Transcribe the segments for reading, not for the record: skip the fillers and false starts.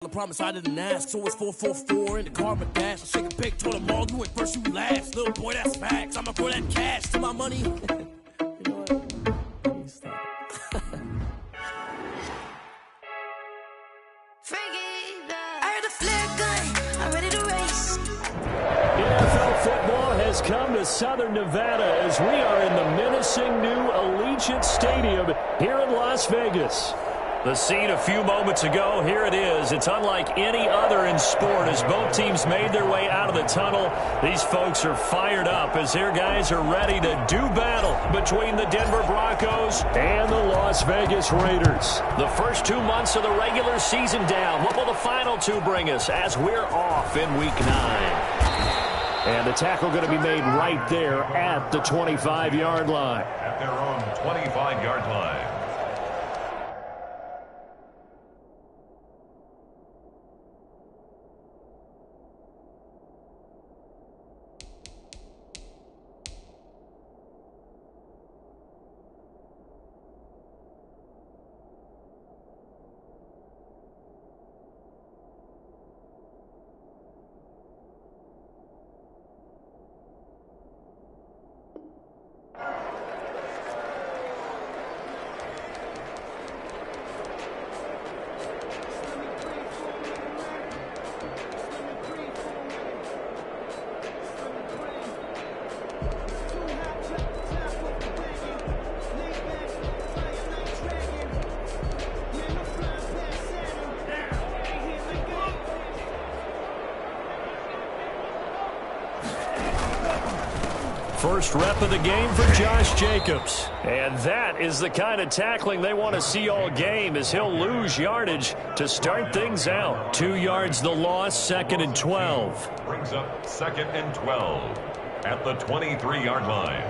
I promise I didn't ask, so it's 444 in the car, but dash. I shake a pic, told them all, you went first, you last. Little boy, that's facts. I'ma throw that cash to my money. You know what? Please stop. I heard a flare gun, I'm ready to race. NFL football has come to Southern Nevada as we are in the menacing new Allegiant Stadium here in Las Vegas. The scene a few moments ago, here it is. It's unlike any other in sport as both teams made their way out of the tunnel. These folks are fired up as their guys are ready to do battle between the Denver Broncos and the Las Vegas Raiders. The first 2 months of the regular season down. What will the final two bring us as we're off in Week 9? And the tackle going to be made right there at the 25-yard line. At their own 25-yard line. First rep of the game for Josh Jacobs. And that is the kind of tackling they want to see all game as he'll lose yardage to start things out. 2 yards the loss, 2nd and 12. Brings up 2nd and 12 at the 23-yard line.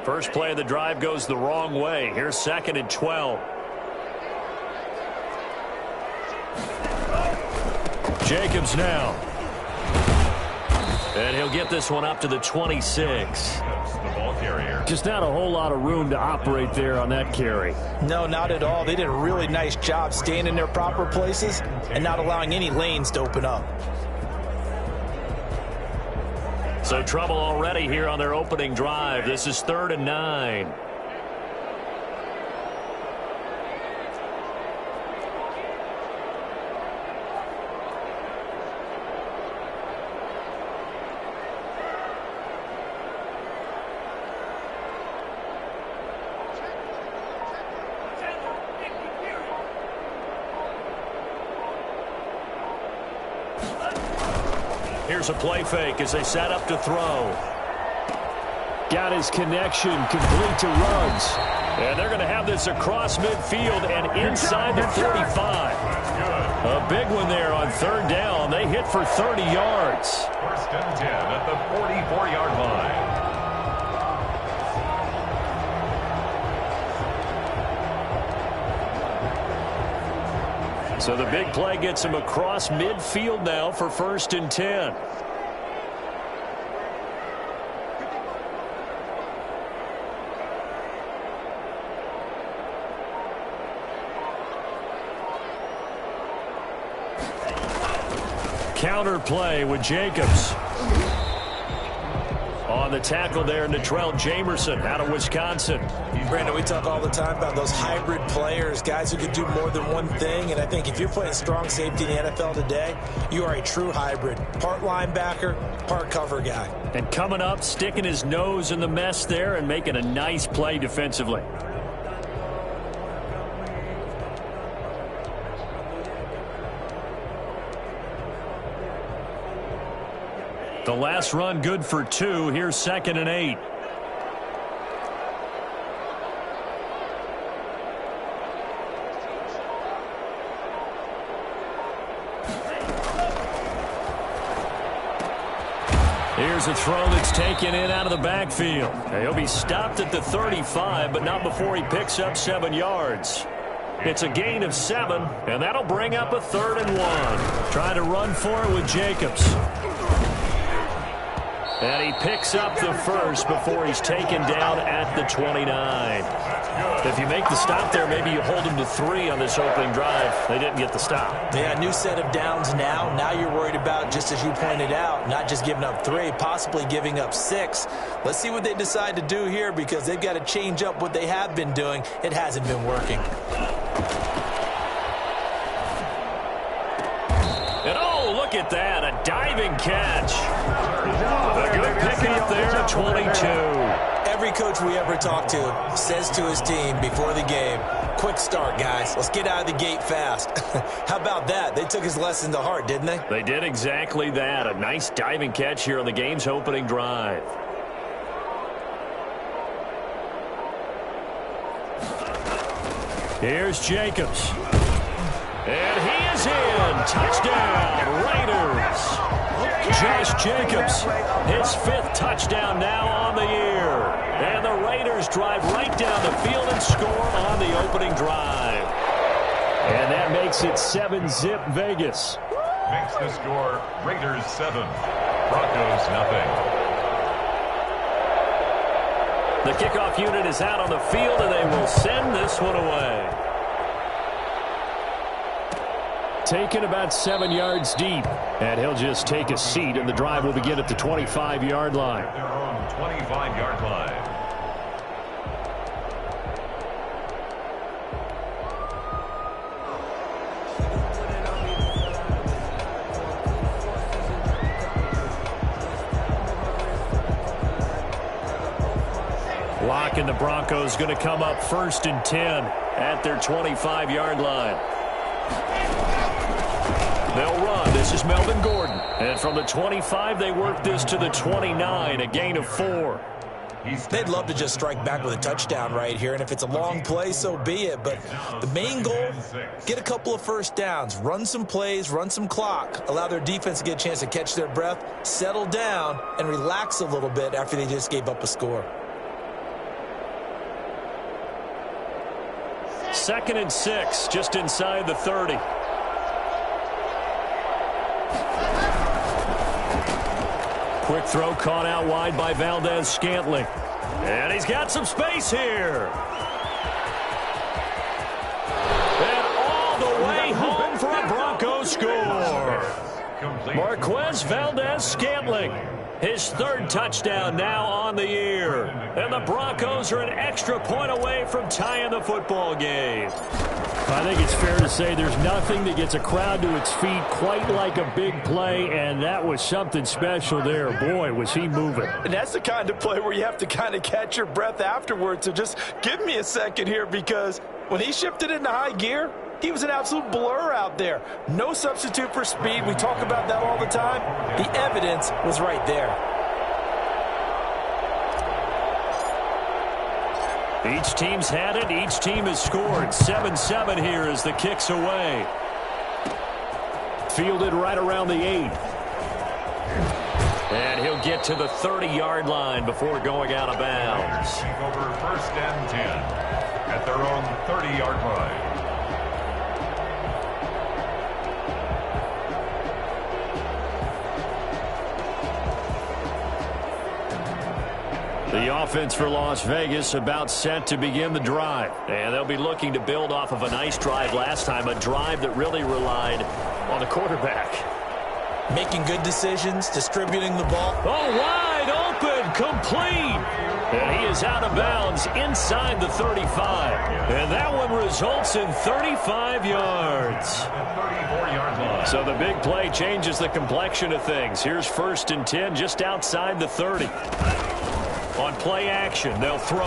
First play of the drive goes the wrong way. Here's 2nd and 12. Jacobs now. And he'll get this one up to the 26. That's the ball carrier. Just not a whole lot of room to operate there on that carry. No, not at all. They did a really nice job staying in their proper places and not allowing any lanes to open up. So trouble already here on their opening drive. This is 3rd and 9. Here's a play fake as they set up to throw. Got his connection complete to Ruggs. And they're going to have this across midfield and inside the 45. A big one there on 3rd down. They hit for 30 yards. 1st and 10 at the 44-yard line. So the big play gets him across midfield now for 1st and 10. Counter play with Jacobs. On the tackle there, Natrell Jamerson out of Wisconsin. Brandon, we talk all the time about those hybrid players, guys who can do more than one thing. And I think if you're playing strong safety in the NFL today, you are a true hybrid. Part linebacker, part cover guy. And coming up, sticking his nose in the mess there and making a nice play defensively. The last run good for 2. Here's 2nd and 8. Here's a throw that's taken in out of the backfield. He'll be stopped at the 35, but not before he picks up 7 yards. It's a gain of 7, and that'll bring up a 3rd and 1. Trying to run for it with Jacobs. And he picks up the first before he's taken down at the 29. If you make the stop there, maybe you hold him to 3 on this opening drive. They didn't get the stop. Yeah, new set of downs now. Now you're worried about, just as you pointed out, not just giving up 3, possibly giving up 6. Let's see what they decide to do here, because they've got to change up what they have been doing. It hasn't been working. And oh, look at that, a diving catch. A good pickup there at 22. Every coach we ever talk to says to his team before the game, quick start, guys. Let's get out of the gate fast. How about that? They took his lesson to heart, didn't they? They did exactly that. A nice diving catch here on the game's opening drive. Here's Jacobs. And he is in. Touchdown, Raiders. Josh Jacobs, his 5th touchdown now on the year. And the Raiders drive right down the field and score on the opening drive. And that makes it 7-zip Vegas. Makes the score Raiders 7, Broncos nothing. The kickoff unit is out on the field, and they will send this one away. Taken about 7 yards deep, and he'll just take a seat, and the drive will begin at the 25-yard line. Their own 25-yard line. Lock and the Broncos going to come up 1st and 10 at their 25-yard line. They'll run. This is Melvin Gordon. And from the 25, they work this to the 29, a gain of 4. They'd love to just strike back with a touchdown right here, and if it's a long play, so be it. But the main goal, get a couple of first downs, run some plays, run some clock, allow their defense to get a chance to catch their breath, settle down, and relax a little bit after they just gave up a score. 2nd and 6, just inside the 30. Quick throw caught out wide by Valdes-Scantling. And he's got some space here. And all the way home for a Broncos score. Marquez Valdes-Scantling, his 3rd touchdown now on the year. And the Broncos are an extra point away from tying the football game. I think it's fair to say there's nothing that gets a crowd to its feet quite like a big play, and that was something special there. Boy, was he moving. And that's the kind of play where you have to kind of catch your breath afterwards. So just give me a second here, because when he shifted into high gear, he was an absolute blur out there. No substitute for speed. We talk about that all the time. The evidence was right there. Each team's had it. Each team has scored. 7-7 here as the kick's away. Fielded right around the 8. And he'll get to the 30-yard line before going out of bounds. Over 1st and 10 at their own 30-yard line. The offense for Las Vegas about set to begin the drive. And they'll be looking to build off of a nice drive last time, a drive that really relied on the quarterback. Making good decisions, distributing the ball. Oh, wide open, complete. And he is out of bounds inside the 35. And that one results in 35 yards. 34-yard line. So the big play changes the complexion of things. Here's 1st and 10 just outside the 30. On play action, they'll throw.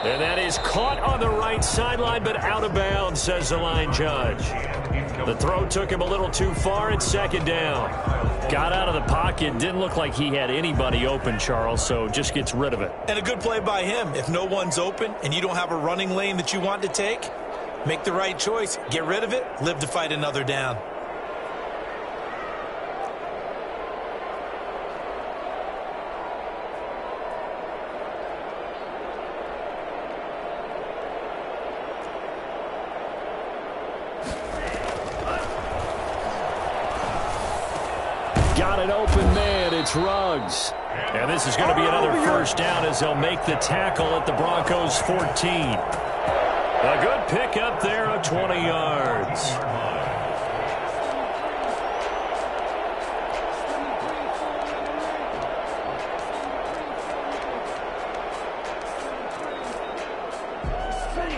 And that is caught on the right sideline, but out of bounds, says the line judge. The throw took him a little too far. It's 2nd down. Got out of the pocket. Didn't look like he had anybody open, Charles, so just gets rid of it. And a good play by him. If no one's open and you don't have a running lane that you want to take, make the right choice. Get rid of it. Live to fight another down. Got it open it's Ruggs. And this is going to be another first down as they'll make the tackle at the Broncos 14. A good pickup there of 20 yards.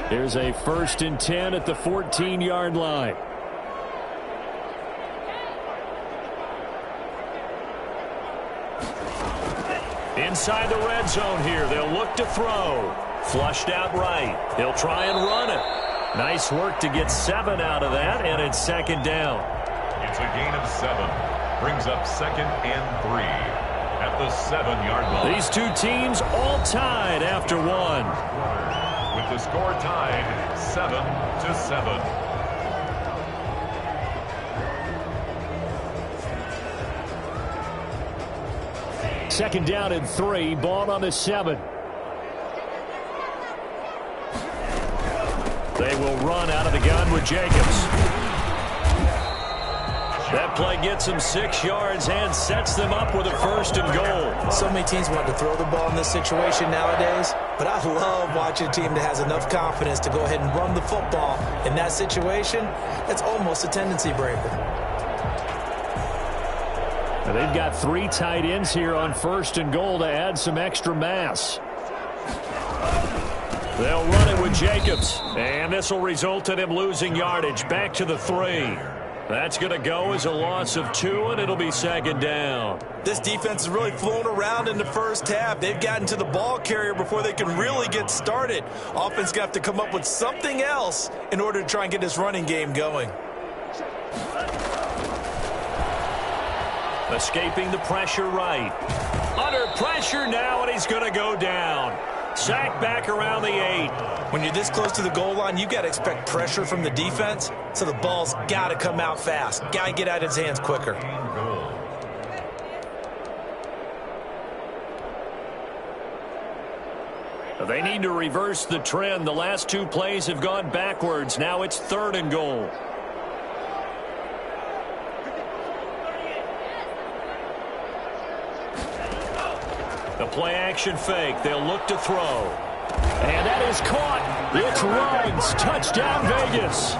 Here's a 1st and 10 at the 14-yard line. Inside the red zone here. They'll look to throw. Flushed out right. He'll try and run it. Nice work to get 7 out of that, and it's 2nd down. It's a gain of 7. Brings up 2nd and 3 at the 7-yard line. These two teams all tied after 1. With the score tied 7-7. 2nd down and 3. Ball on the 7. They will run out of the gun with Jacobs. That play gets them 6 yards and sets them up with a 1st and goal. So many teams want to throw the ball in this situation nowadays, but I love watching a team that has enough confidence to go ahead and run the football. In that situation, it's almost a tendency breaker. Now they've got 3 tight ends here on 1st and goal to add some extra mass. They'll run it with Jacobs, and this will result in him losing yardage back to the 3. That's going to go as a loss of 2, and it'll be 2nd down. This defense is really flown around in the first half. They've gotten to the ball carrier before they can really get started. Offense got to come up with something else in order to try and get this running game going. Escaping the pressure right. Under pressure now, and he's going to go down. Sacked back around the 8. When you're this close to the goal line, you got to expect pressure from the defense, so the ball's got to come out fast. Got to get out of his hands quicker. They need to reverse the trend. The last 2 plays have gone backwards. Now it's 3rd and goal. The play action fake. They'll look to throw. And that is caught. It's Ruggs. Touchdown, Vegas.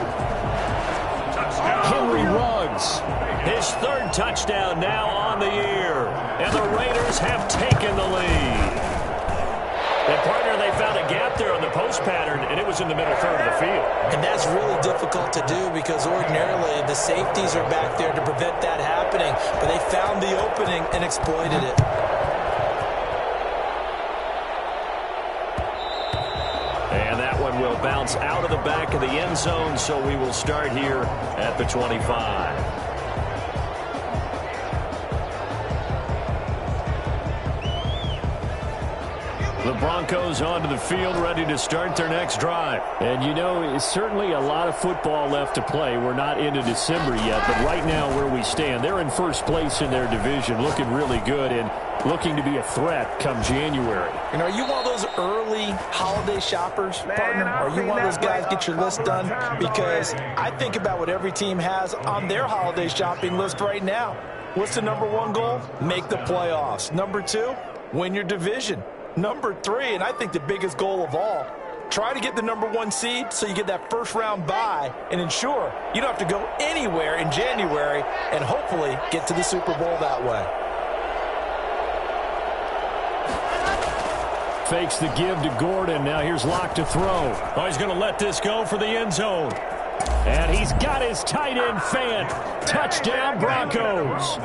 Henry Ruggs. His 3rd touchdown now on the year. And the Raiders have taken the lead. And, partner, they found a gap there on the post pattern, and it was in the middle 3rd of the field. And that's really difficult to do because ordinarily the safeties are back there to prevent that happening. But they found the opening and exploited it. And that one will bounce out of the back of the end zone, so we will start here at the 25. The Broncos onto the field, ready to start their next drive. And, you know, it's certainly a lot of football left to play. We're not into December yet, but right now where we stand, they're in first place in their division, looking really good and looking to be a threat come January. And are you one of those early holiday shoppers, partner? Are you one of those guys get your list done? Because I think about what every team has on their holiday shopping list right now. What's the #1 goal? Make the playoffs. #2, win your division. #3, and I think the biggest goal of all, try to get the #1 seed so you get that first-round bye and ensure you don't have to go anywhere in January and hopefully get to the Super Bowl that way. Fakes the give to Gordon. Now here's Locke to throw. Oh, he's going to let this go for the end zone. And he's got his tight end, Fant. Touchdown, Broncos.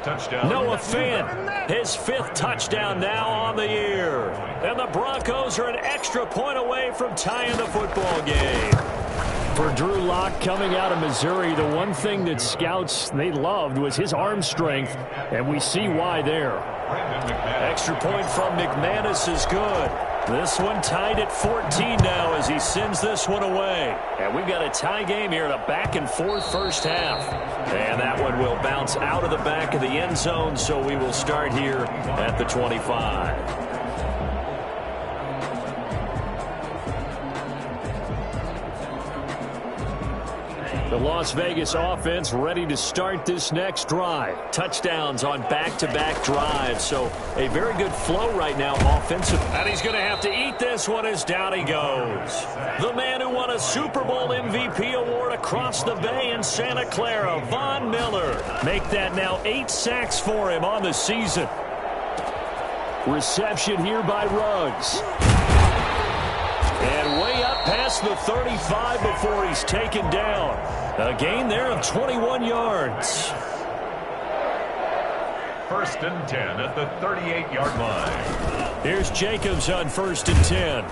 Touchdown. Noah Fant, his 5th touchdown now on the year. And the Broncos are an extra point away from tying the football game. For Drew Lock coming out of Missouri, the one thing that scouts they loved was his arm strength, and we see why there. Extra point from McManus is good. This one tied at 14 now as he sends this one away. And we've got a tie game here in a back-and-forth first half. And that one will bounce out of the back of the end zone, so we will start here at the 25. The Las Vegas offense ready to start this next drive. Touchdowns on back-to-back drives. So a very good flow right now offensively. And he's going to have to eat this one as down he goes. The man who won a Super Bowl MVP award across the bay in Santa Clara, Von Miller. Make that now 8 sacks for him on the season. Reception here by Ruggs. And way up past the 35 before he's taken down. A gain there of 21 yards. 1st and 10 at the 38-yard line. Here's Jacobs on 1st and 10.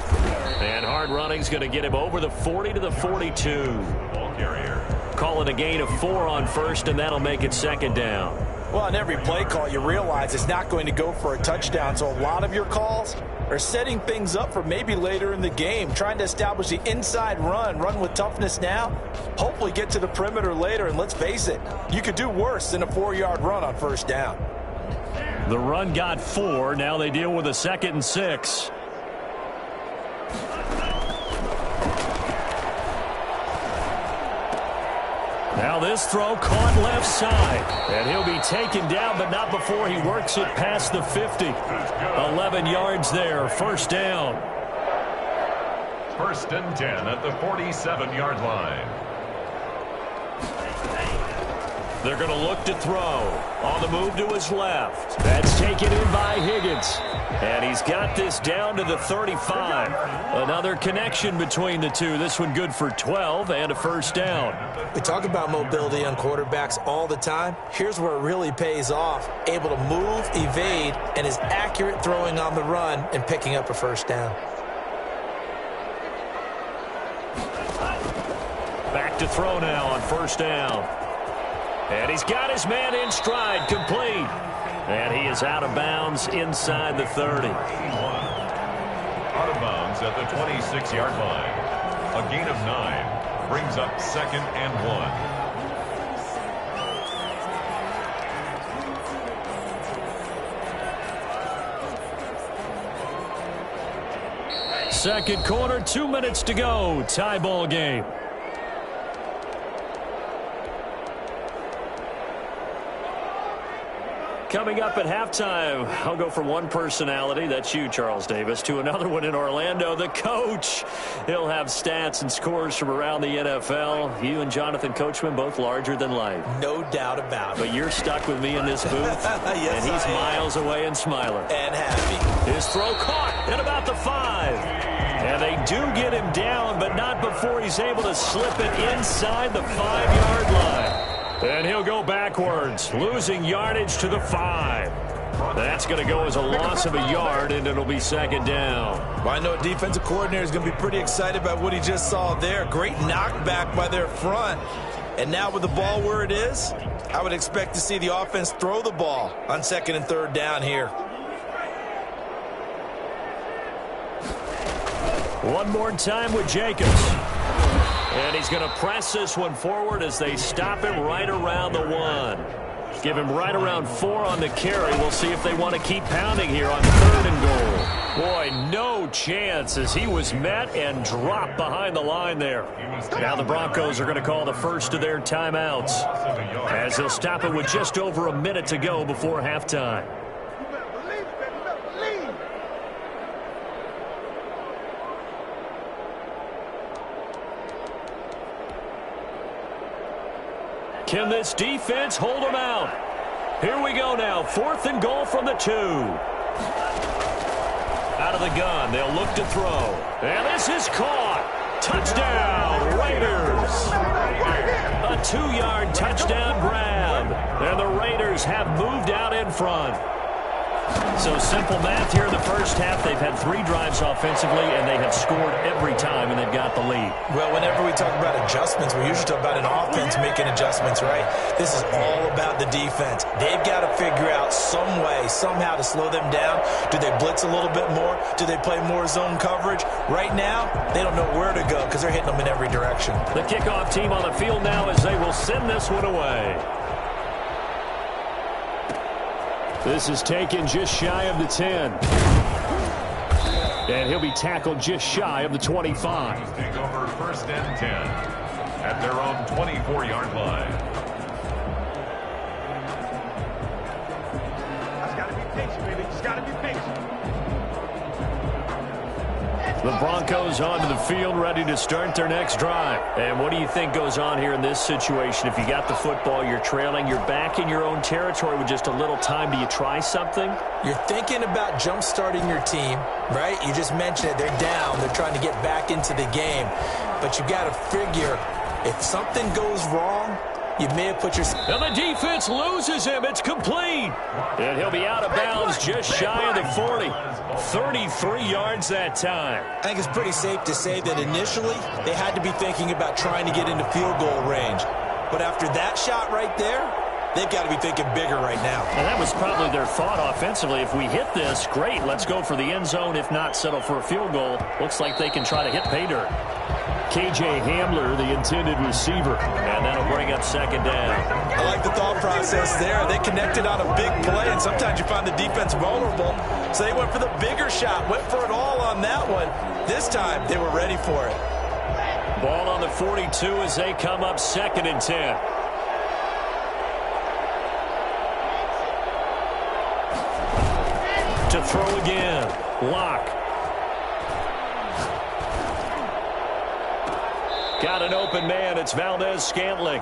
And hard running's going to get him over the 40 to the 42. Ball carrier. Call it a gain of 4 on 1st, and that'll make it 2nd down. Well, on every play call, you realize it's not going to go for a touchdown, so a lot of your calls are setting things up for maybe later in the game, trying to establish the inside run with toughness now, hopefully get to the perimeter later, and let's face it, you could do worse than a 4-yard run on 1st down. The run got 4. Now they deal with a 2nd and 6. Now this throw caught left side. And he'll be taken down, but not before he works it past the 50. 11 yards there, 1st down. 1st and 10 at the 47-yard line. They're going to look to throw. On the move to his left. That's taken in by Higgins. And he's got this down to the 35. Another connection between the two. This one good for 12 and a 1st down. We talk about mobility on quarterbacks all the time. Here's where it really pays off. Able to move, evade, and is accurate throwing on the run and picking up a 1st down. Back to throw now on 1st down. And he's got his man in stride, complete. And he is out of bounds inside the 30. Out of bounds at the 26-yard line. A gain of 9 brings up 2nd and 1. Second quarter, 2 minutes to go. Tie ball game. Coming up at halftime, I'll go from one personality, that's you, Charles Davis, to another one in Orlando, the coach. He'll have stats and scores from around the NFL. You and Jonathan Coachman, both larger than life. No doubt about it. But you're stuck with me in this booth, yes, and he's miles away and smiling. And happy. His throw caught at about the 5. And they do get him down, but not before he's able to slip it inside the 5-yard line. And he'll go backwards, losing yardage to the 5. That's going to go as a loss of a yard, and it'll be 2nd down. Well, I know a defensive coordinator is going to be pretty excited about what he just saw there. Great knockback by their front. And now with the ball where it is, I would expect to see the offense throw the ball on 2nd and 3rd down here. One more time with Jacobs. And he's going to press this one forward as they stop him right around the 1. Give him right around 4 on the carry. We'll see if they want to keep pounding here on 3rd and goal. Boy, no chance as he was met and dropped behind the line there. Now the Broncos are going to call the first of their timeouts as they'll stop it with just over a minute to go before halftime. Can this defense hold them out? Here we go now. 4th and goal from the 2. Out of the gun. They'll look to throw. And this is caught. Touchdown, Raiders. A 2-yard touchdown grab. And the Raiders have moved out in front. So simple math here in the first half. They've had 3 drives offensively, and they have scored every time, and they've got the lead. Well, whenever we talk about adjustments, we usually talk about an offense making adjustments, right? This is all about the defense. They've got to figure out some way, somehow to slow them down. Do they blitz a little bit more? Do they play more zone coverage? Right now, they don't know where to go because they're hitting them in every direction. The kickoff team on the field now as they will send this one away. This is taken just shy of the 10. And he'll be tackled just shy of the 25. Take over 1st and 10. at their own 24-yard line. Just got to be patient, baby. Just got to be patient. The Broncos onto the field, ready to start their next drive. And what do you think goes on here in this situation? If you got the football, you're trailing, you're back in your own territory with just a little time. Do you try something? You're thinking about jump-starting your team, right? You just mentioned it. They're down. They're trying to get back into the game. But you got to figure, if something goes wrong, you may have put your... And the defense loses him. It's complete. And he'll be out of bounds just shy of the 40. 33 yards that time. I think it's pretty safe to say that initially they had to be thinking about trying to get into field goal range. But after that shot right there, they've got to be thinking bigger right now. And that was probably their thought offensively. If we hit this, great. Let's go for the end zone. If not, settle for a field goal. Looks like they can try to hit pay dirt. KJ Hamler, the intended receiver. And that'll bring up second down. I like the thought process there. They connected on a big play, and sometimes you find the defense vulnerable. So they went for the bigger shot, went for it all on that one. This time, they were ready for it. Ball on the 42 as they come up 2nd and 10. To throw again. Lock. Got an open man. It's Valdez-Scantling.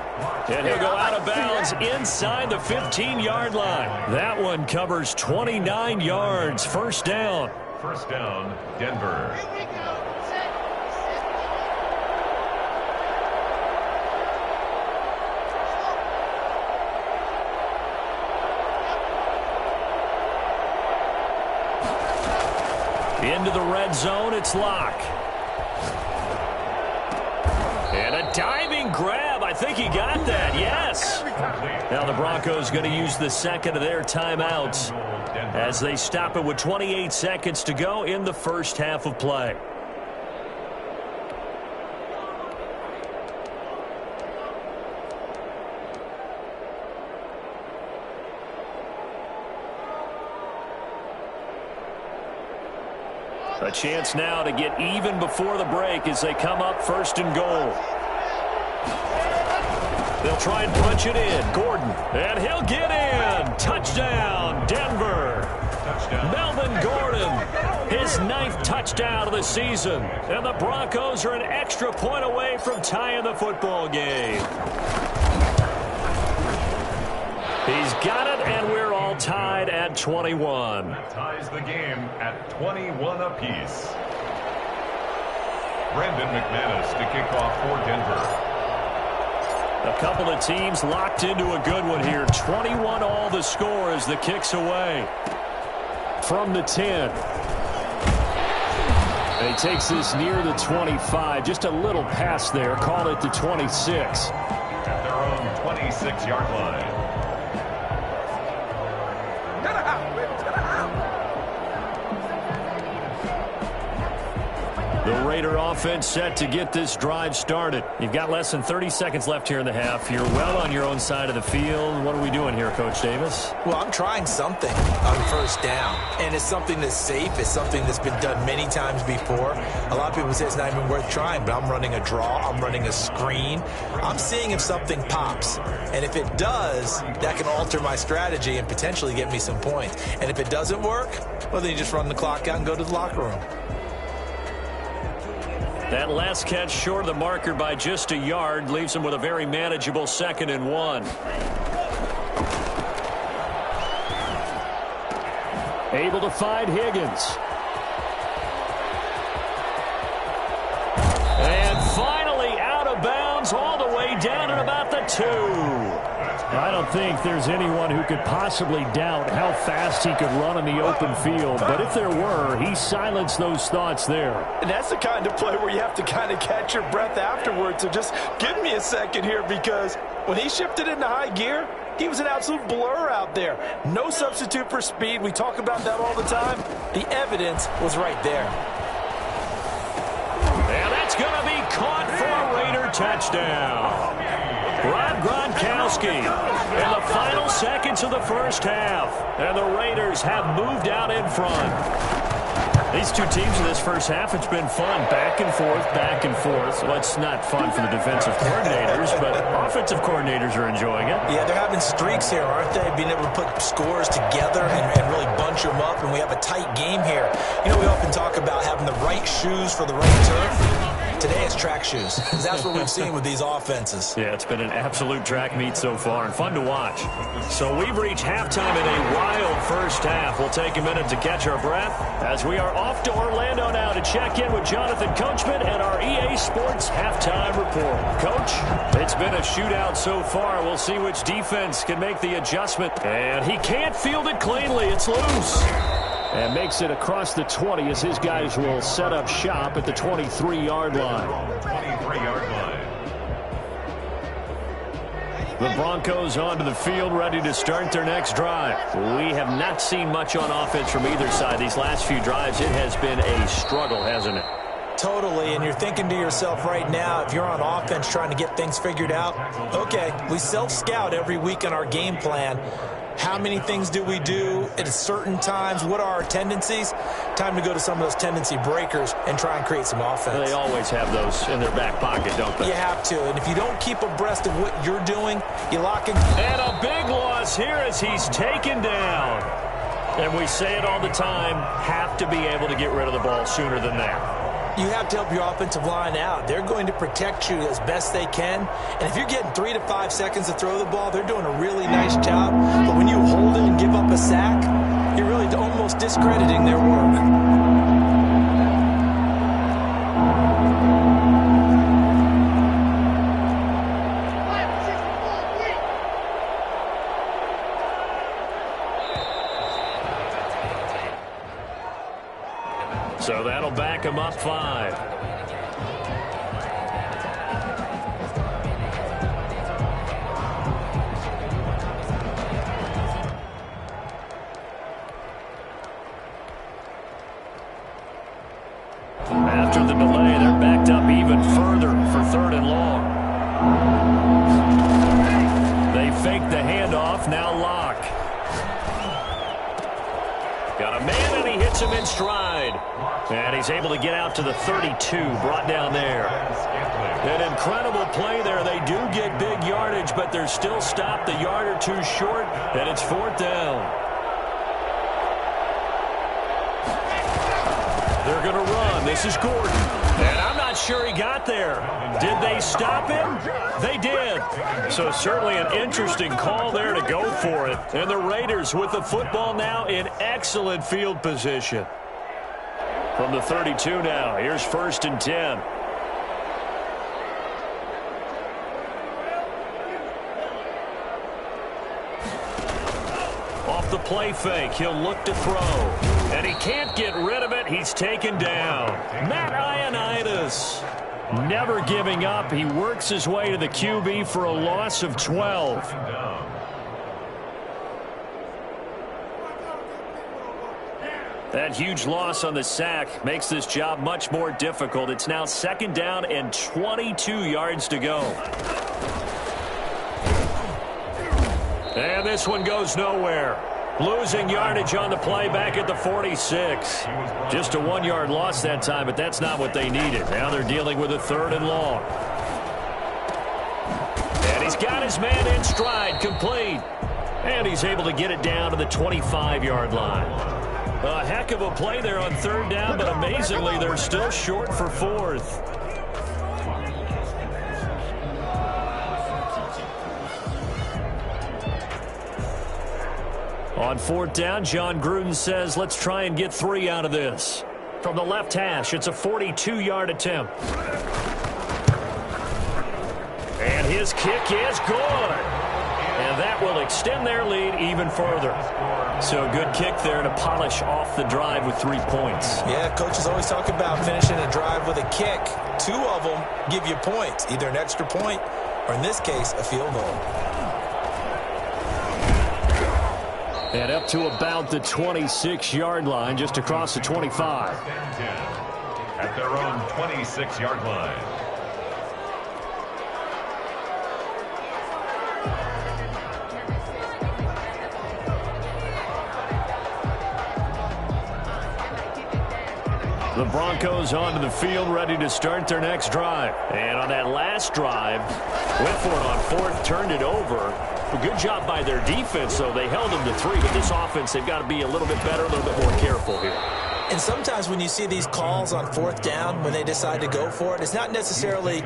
And he'll go out of bounds inside the 15-yard line. That one covers 29 yards. First down. First down, Denver. Into the red zone, it's Locke. And a diving grab. I think he got that, yes. Now the Broncos going to use the second of their timeouts as they stop it with 28 seconds to go in the first half of play. A chance now to get even before the break as they come up 1st and goal. They'll try and punch it in. Gordon. And he'll get in. Touchdown, Denver. Touchdown. Melvin Gordon. His 9th touchdown of the season. And the Broncos are an extra point away from tying the football game. He's got it, and we're all tied at 21. That ties the game at 21 apiece. Brandon McManus to kick off for Denver. A couple of teams locked into a good one here. 21 all the score as the kick's away. From the 10. And he takes this near the 25. Just a little pass there. Call it the 26. At their own 26-yard line. The Raider offense set to get this drive started. You've got less than 30 seconds left here in the half. You're well on your own side of the field. What are we doing here, Coach Davis? Well, I'm trying something on 1st down, and it's something that's safe. It's something that's been done many times before. A lot of people say it's not even worth trying, but I'm running a draw. I'm running a screen. I'm seeing if something pops, and if it does, that can alter my strategy and potentially get me some points. And if it doesn't work, well, then you just run the clock out and go to the locker room. That last catch short of the marker by just a yard leaves him with a very manageable 2nd and 1. Able to find Higgins. And finally out of bounds all the way down at about the 2. I don't think there's anyone who could possibly doubt how fast he could run in the open field. But if there were, he silenced those thoughts there. And that's the kind of play where you have to kind of catch your breath afterwards. So just give me a second here, because when he shifted into high gear, he was an absolute blur out there. No substitute for speed. We talk about that all the time. The evidence was right there. And that's going to be caught for a Raider touchdown. Rob Gronkowski in the final seconds of the first half. And the Raiders have moved out in front. These two teams in this first half, it's been fun. Back and forth, back and forth. Well, it's not fun for the defensive coordinators, but offensive coordinators are enjoying it. Yeah, they're having streaks here, aren't they? Being able to put scores together and really bunch them up, and we have a tight game here. You know, we often talk about having the right shoes for the right turf. Today it's track shoes. That's what we've seen with these offenses. Yeah, it's been an absolute track meet so far and fun to watch. So we've reached halftime in a wild first half. We'll take a minute to catch our breath as we are off to Orlando now to check in with Jonathan Coachman and our EA Sports halftime report. Coach, it's been a shootout so far. We'll see which defense can make the adjustment. And he can't field it cleanly. It's loose. And makes it across the 20 as his guys will set up shop at the 23-yard line. 23-yard line. The Broncos onto the field, ready to start their next drive. We have not seen much on offense from either side. These last few drives, it has been a struggle, hasn't it? Totally, and you're thinking to yourself right now, if you're on offense trying to get things figured out, okay, we self-scout every week on our game plan. How many things do we do at certain times? What are our tendencies? Time to go to some of those tendency breakers and try and create some offense. They always have those in their back pocket, don't they? You have to, and if you don't keep abreast of what you're doing, you lock in. And a big loss here as he's taken down. And we say it all the time, have to be able to get rid of the ball sooner than that. You have to help your offensive line out. They're going to protect you as best they can. And if you're getting 3 to 5 seconds to throw the ball, they're doing a really nice job. But when you hold it and give up a sack, you're really almost discrediting their work. So that'll back him up 5. After the delay, they're backed up even further for 3rd and long. They fake the handoff, now Locke. Got a man and he hits him in stride. And he's able to get out to the 32, brought down there. An incredible play there. They do get big yardage, but they're still stopped a yard or two short, and it's 4th down. They're going to run. This is Gordon. And I'm not sure he got there. Did they stop him? They did. So certainly an interesting call there to go for it. And the Raiders with the football now in excellent field position. From the 32 now, here's 1st and 10. Off the play fake, he'll look to throw. And he can't get rid of it. He's taken down. Matt Ioannidis never giving up. He works his way to the QB for a loss of 12. That huge loss on the sack makes this job much more difficult. It's now 2nd down and 22 yards to go. And this one goes nowhere. Losing yardage on the play back at the 46. Just a 1-yard loss that time, but that's not what they needed. Now they're dealing with a 3rd and long. And he's got his man in stride, complete. And he's able to get it down to the 25-yard line. A heck of a play there on 3rd down, but amazingly, they're still short for 4th. On 4th down, John Gruden says, let's try and get 3 out of this. From the left hash, it's a 42-yard attempt. And his kick is good. And that will extend their lead even further. So a good kick there to polish off the drive with 3 points. Yeah, coaches always talk about finishing a drive with a kick. 2 of them give you points, either an extra point or, in this case, a field goal. And up to about the 26-yard line, just across the 25. At their own 26-yard line. The Broncos onto the field, ready to start their next drive. And on that last drive, went for it on fourth, turned it over. A good job by their defense, though. They held them to 3, but this offense, they've got to be a little bit better, a little bit more careful here. And sometimes when you see these calls on fourth down, when they decide to go for it, it's not necessarily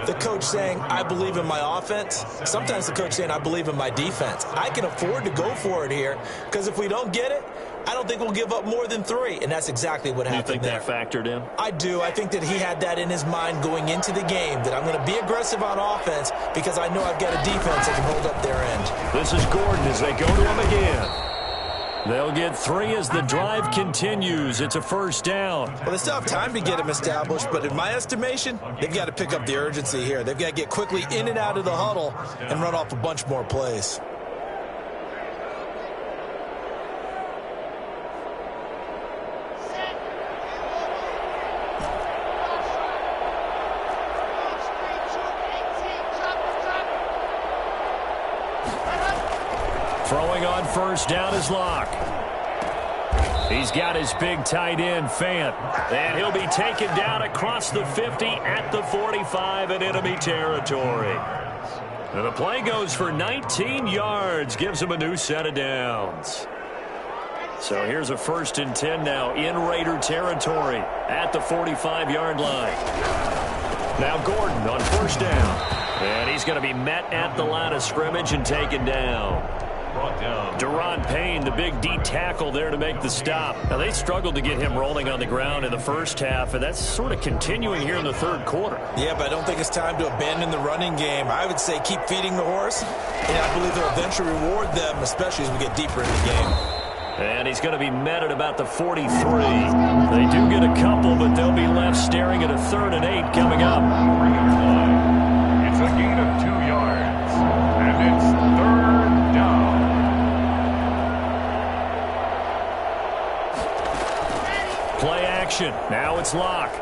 the coach saying, I believe in my offense. Sometimes the coach saying, I believe in my defense. I can afford to go for it here because if we don't get it, I don't think we'll give up more than 3, and that's exactly what happened there. You think that factored in? I do. I think that he had that in his mind going into the game, that I'm going to be aggressive on offense because I know I've got a defense that can hold up their end. This is Gordon as they go to him again. They'll get 3 as the drive continues. It's a first down. Well, they still have time to get him established, but in my estimation, they've got to pick up the urgency here. They've got to get quickly in and out of the huddle and run off a bunch more plays. Throwing on first down is Locke. He's got his big tight end, Fant. And he'll be taken down across the 50 at the 45 in enemy territory. And the play goes for 19 yards, gives him a new set of downs. So here's a 1st and 10 now in Raider territory at the 45-yard line. Now Gordon on first down. And he's going to be met at the line of scrimmage and taken down. Deron Payne, the big D tackle there to make the stop. Now, they struggled to get him rolling on the ground in the first half, and that's sort of continuing here in the third quarter. Yeah, but I don't think it's time to abandon the running game. I would say keep feeding the horse, and I believe they'll eventually reward them, especially as we get deeper in the game. And he's going to be met at about the 43. They do get a couple, but they'll be left staring at a 3rd and 8 coming up. It's a gain of 2 yards, and it's 3rd down. Play action. Now it's Locke.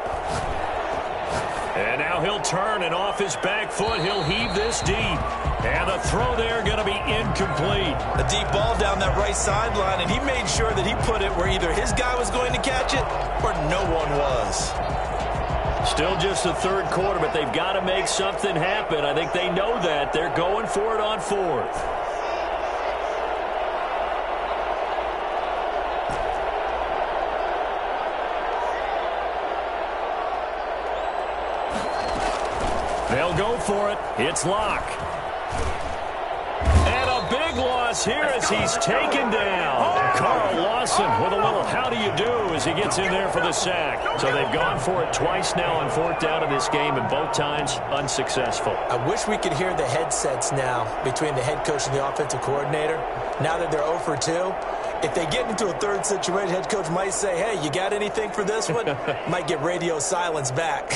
And now he'll turn, and off his back foot, he'll heave this deep. And the throw there going to be incomplete. A deep ball down that right sideline, and he made sure that he put it where either his guy was going to catch it or no one was. Still just the third quarter, but they've got to make something happen. I think they know that. They're going for it on 4th. They'll go for it. It's Locke. And a big loss here as he's taken down. Carl Lawson with a little how do you do as he gets in there for the sack. So they've gone for it twice now on 4th down in this game, and both times unsuccessful. I wish we could hear the headsets now between the head coach and the offensive coordinator. Now that they're 0 for 2, if they get into a third situation, head coach might say, hey, you got anything for this one? Might get radio silence back.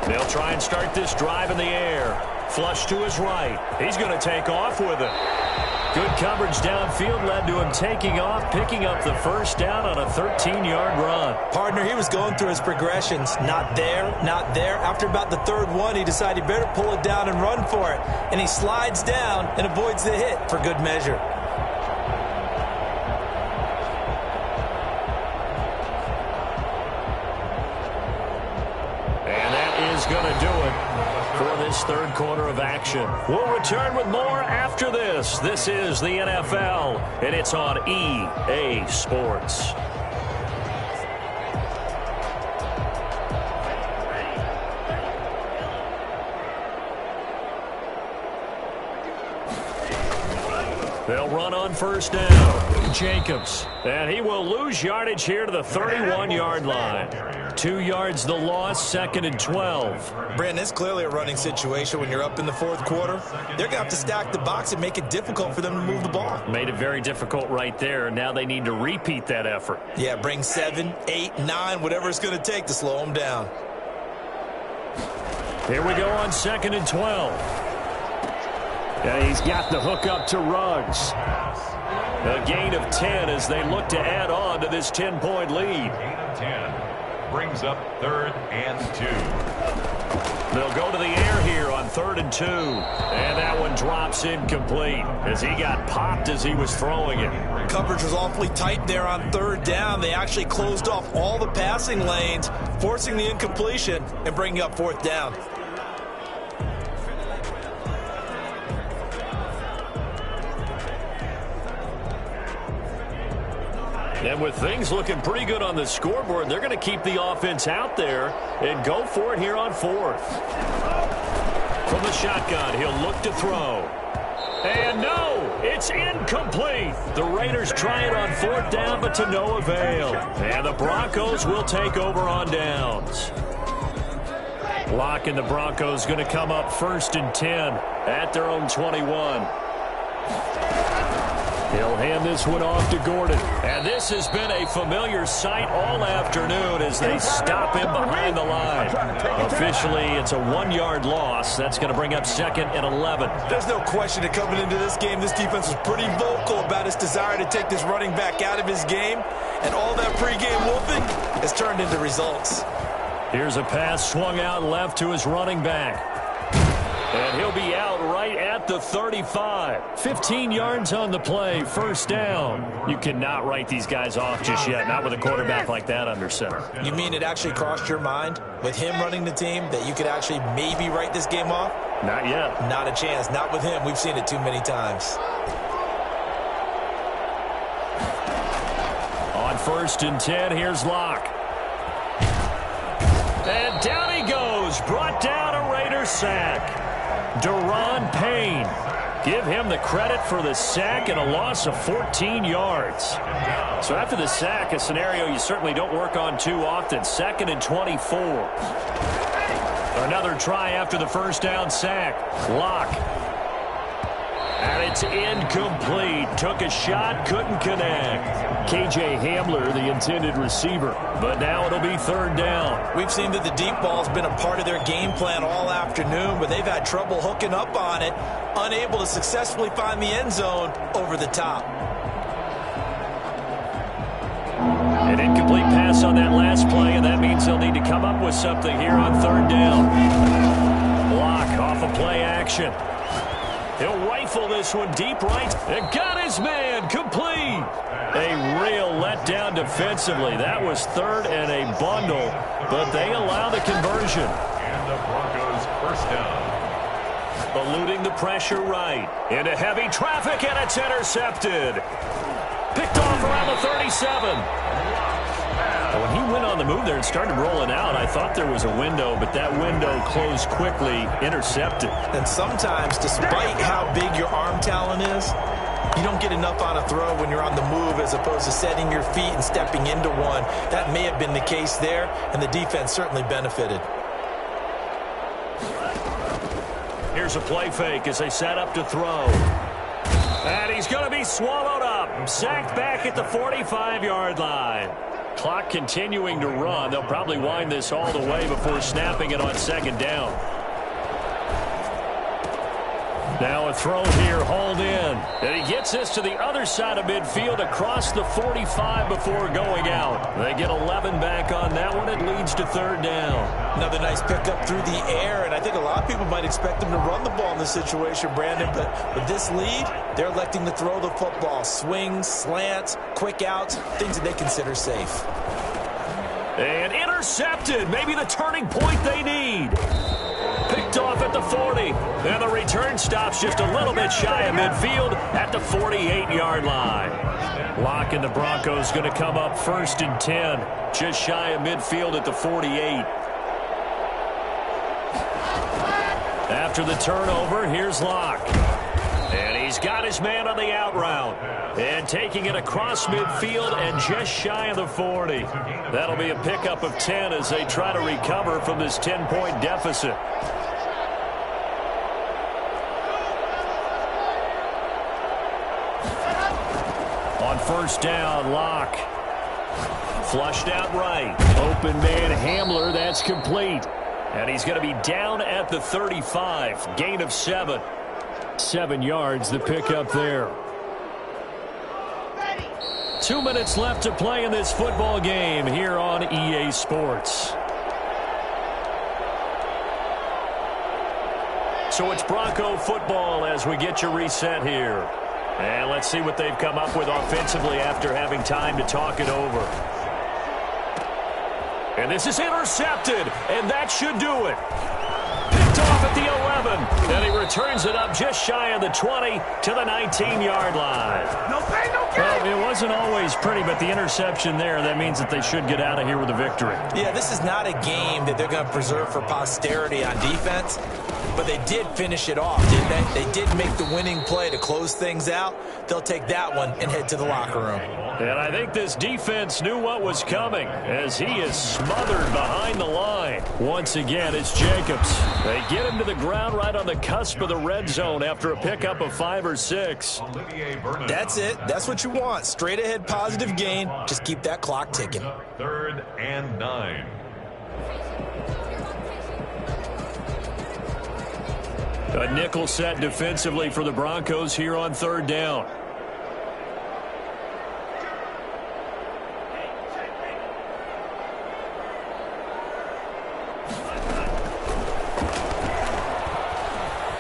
They'll try and start this drive in the air. Flush to his right. He's going to take off with it. Good coverage downfield led to him taking off, picking up the first down on a 13-yard run. Partner, he was going through his progressions. Not there, not there. After about the 3rd one, he decided he better pull it down and run for it. And he slides down and avoids the hit for good measure. Going to do it for this third quarter of action. We'll return with more after this. This is the NFL, and it's on EA Sports. They'll run on first down. Jacobs. And he will lose yardage here to the 31-yard line. 2 yards the loss, 2nd and 12. Brandon, it's clearly a running situation when you're up in the 4th quarter. They're going to have to stack the box and make it difficult for them to move the ball. Made it very difficult right there. Now they need to repeat that effort. Yeah, bring 7, 8, 9, whatever it's going to take to slow them down. Here we go on 2nd and 12. And he's got the hook up to Ruggs. A gain of 10 as they look to add on to this 10-point lead. Gain of 10 brings up 3rd and 2. They'll go to the air here on 3rd and 2. And that one drops incomplete as he got popped as he was throwing it. Coverage was awfully tight there on 3rd down. They actually closed off all the passing lanes, forcing the incompletion and bringing up 4th down. And with things looking pretty good on the scoreboard, they're going to keep the offense out there and go for it here on 4th. From the shotgun, he'll look to throw. And no, it's incomplete. The Raiders try it on 4th down, but to no avail. And the Broncos will take over on downs. Locke and the Broncos going to come up 1st and 10 at their own 21. He'll hand this one off to Gordon. And this has been a familiar sight all afternoon as they stop him behind the line. Officially, it's a 1-yard loss. That's going to bring up 2nd and 11. There's no question that coming into this game, this defense was pretty vocal about its desire to take this running back out of his game. And all that pregame wolfing has turned into results. Here's a pass swung out left to his running back. And he'll be out right at the 35. 15 yards on the play, 1st down. You cannot write these guys off just yet, not with a quarterback like that under center. You mean it actually crossed your mind with him running the team that you could actually maybe write this game off? Not yet. Not a chance. Not with him. We've seen it too many times. On 1st and 10, here's Locke. And down he goes. Brought down a Raiders sack. Daron Payne. Give him the credit for the sack and a loss of 14 yards. So after the sack, a scenario you certainly don't work on too often. 2nd and 24. Another try after the 1st down sack. Locke. And it's incomplete. Took a shot, couldn't connect. KJ Hamler, the intended receiver. But now it'll be 3rd down. We've seen that the deep ball's been a part of their game plan all afternoon, but they've had trouble hooking up on it, unable to successfully find the end zone over the top. An incomplete pass on that last play, and that means they'll need to come up with something here on 3rd down. Block off of play action. He'll rifle this one deep right. And got his man complete. A real letdown defensively. That was 3rd and a bundle, but they allow the conversion. And the Broncos 1st down. Eluding the pressure right. Into heavy traffic, and it's intercepted. Picked off around the 37. When he went on the move there and started rolling out, I thought there was a window, but that window closed quickly, intercepted. And sometimes, despite how big your arm talent is, you don't get enough on a throw when you're on the move as opposed to setting your feet and stepping into one. That may have been the case there, and the defense certainly benefited. Here's a play fake as they set up to throw. And he's going to be swallowed up. Sacked back at the 45-yard line. Clock continuing to run. They'll probably wind this all the way before snapping it on 2nd down. Now a throw here, hauled in. And he gets this to the other side of midfield across the 45 before going out. They get 11 back on that one. It leads to 3rd down. Another nice pickup through the air, and I think a lot of people might expect them to run the ball in this situation, Brandon, but with this lead, they're electing to throw the football. Swings, slants, quick outs, things that they consider safe. And intercepted. Maybe the turning point they need. Picked off at the 40. And the return stops just a little bit shy of midfield at the 48-yard line. Locke and the Broncos going to come up 1st and 10. Just shy of midfield at the 48. After the turnover, here's Locke. And he's got his man on the out route. And taking it across midfield and just shy of the 40. That'll be a pickup of 10 as they try to recover from this 10-point deficit. On 1st down, Locke. Flushed out right. Open man Hamler, that's complete. And he's going to be down at the 35. Gain of 7. 7 yards, the pickup there. 2 minutes left to play in this football game here on EA Sports. So it's Bronco football as we get you reset here. And let's see what they've come up with offensively after having time to talk it over. And this is intercepted, and that should do it. Picked off at the 11, and he returns it up just shy of the 20 to the 19-yard line. No pain, no gain. Well, it wasn't always pretty, but the interception there, that means that they should get out of here with a victory. Yeah, this is not a game that they're going to preserve for posterity on defense, but they did finish it off, didn't they? They did make the winning play to close things out. They'll take that one and head to the locker room. And I think this defense knew what was coming as he is smothered behind the line. Once again, it's Jacobs. They get him to the ground right on the cusp of the red zone after a pickup of 5 or 6. That's it. That's what you want. Straight ahead positive gain. Just keep that clock ticking. 3rd and 9. A nickel set defensively for the Broncos here on 3rd down.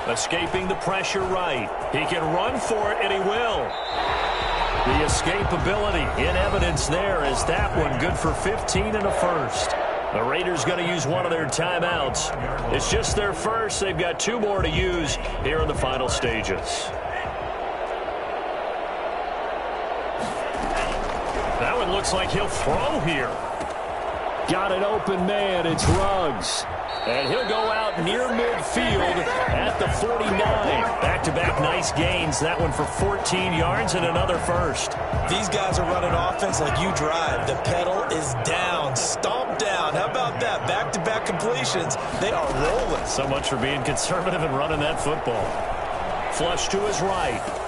Escaping the pressure right. He can run for it, and he will. The escapability in evidence there as that one good for 15 and a first. The Raiders going to use one of their timeouts. It's just their first. They've got 2 more to use here in the final stages. That one looks like he'll throw here. Got an open man. It's Ruggs. And he'll go out near midfield at the 49. Back-to-back nice gains. That one for 14 yards and another first. These guys are running offense like you drive. The pedal is down. Stomp down. How about that? Back-to-back completions. They are rolling. So much for being conservative and running that football. Flush to his right.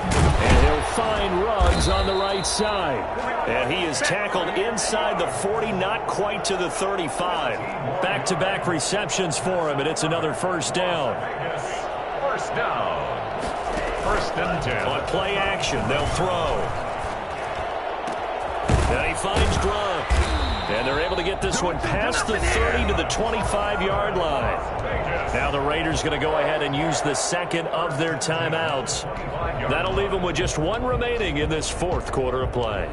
And he'll find Ruggs on the right side. And he is tackled inside the 40, not quite to the 35. Back-to-back receptions for him, and it's another first down. First down. 1st and 10. On play action, they'll throw. And he finds Gronk. And they're able to get this one past the 30 to the 25-yard line. Now the Raiders going to go ahead and use the second of their timeouts. That'll leave them with just 1 remaining in this 4th quarter of play.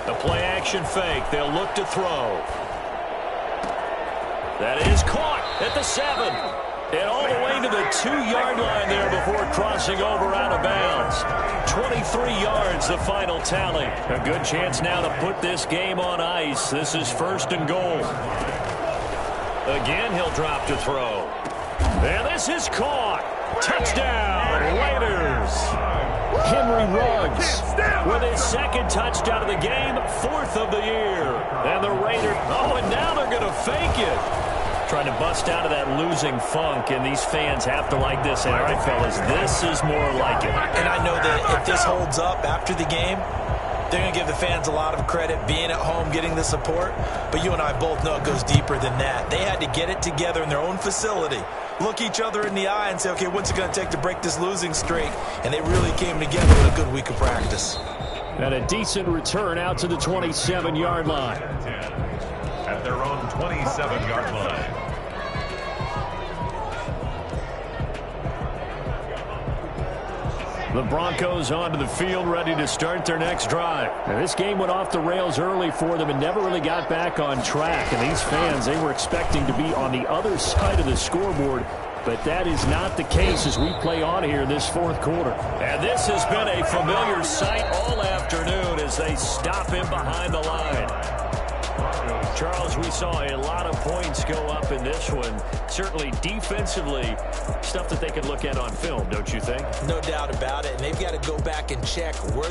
The play action fake. They'll look to throw. That is caught at the 7. And all the way to the 2-yard line there before crossing over out of bounds. 23 yards, the final tally. A good chance now to put this game on ice. This is 1st and goal. Again, he'll drop to throw. And this is caught. Touchdown, Raiders. Henry Ruggs with his 2nd touchdown of the game, 4th of the year. And the Raiders, and now they're going to fake it. Trying to bust out of that losing funk, and these fans have to like this. And all right, fellas, this is more like it. And I know that if this holds up after the game, they're going to give the fans a lot of credit being at home, getting the support. But you and I both know it goes deeper than that. They had to get it together in their own facility, look each other in the eye and say, okay, what's it going to take to break this losing streak? And they really came together with a good week of practice. And a decent return out to the 27-yard line. At their own 27-yard line. The Broncos onto the field, ready to start their next drive. Now, this game went off the rails early for them and never really got back on track. And these fans, they were expecting to be on the other side of the scoreboard. But that is not the case as we play on here this 4th quarter. And this has been a familiar sight all afternoon as they stop him behind the line. Charles, we saw a lot of points go up in this one. Certainly defensively, stuff that they could look at on film, don't you think? No doubt about it. And they've got to go back and check where they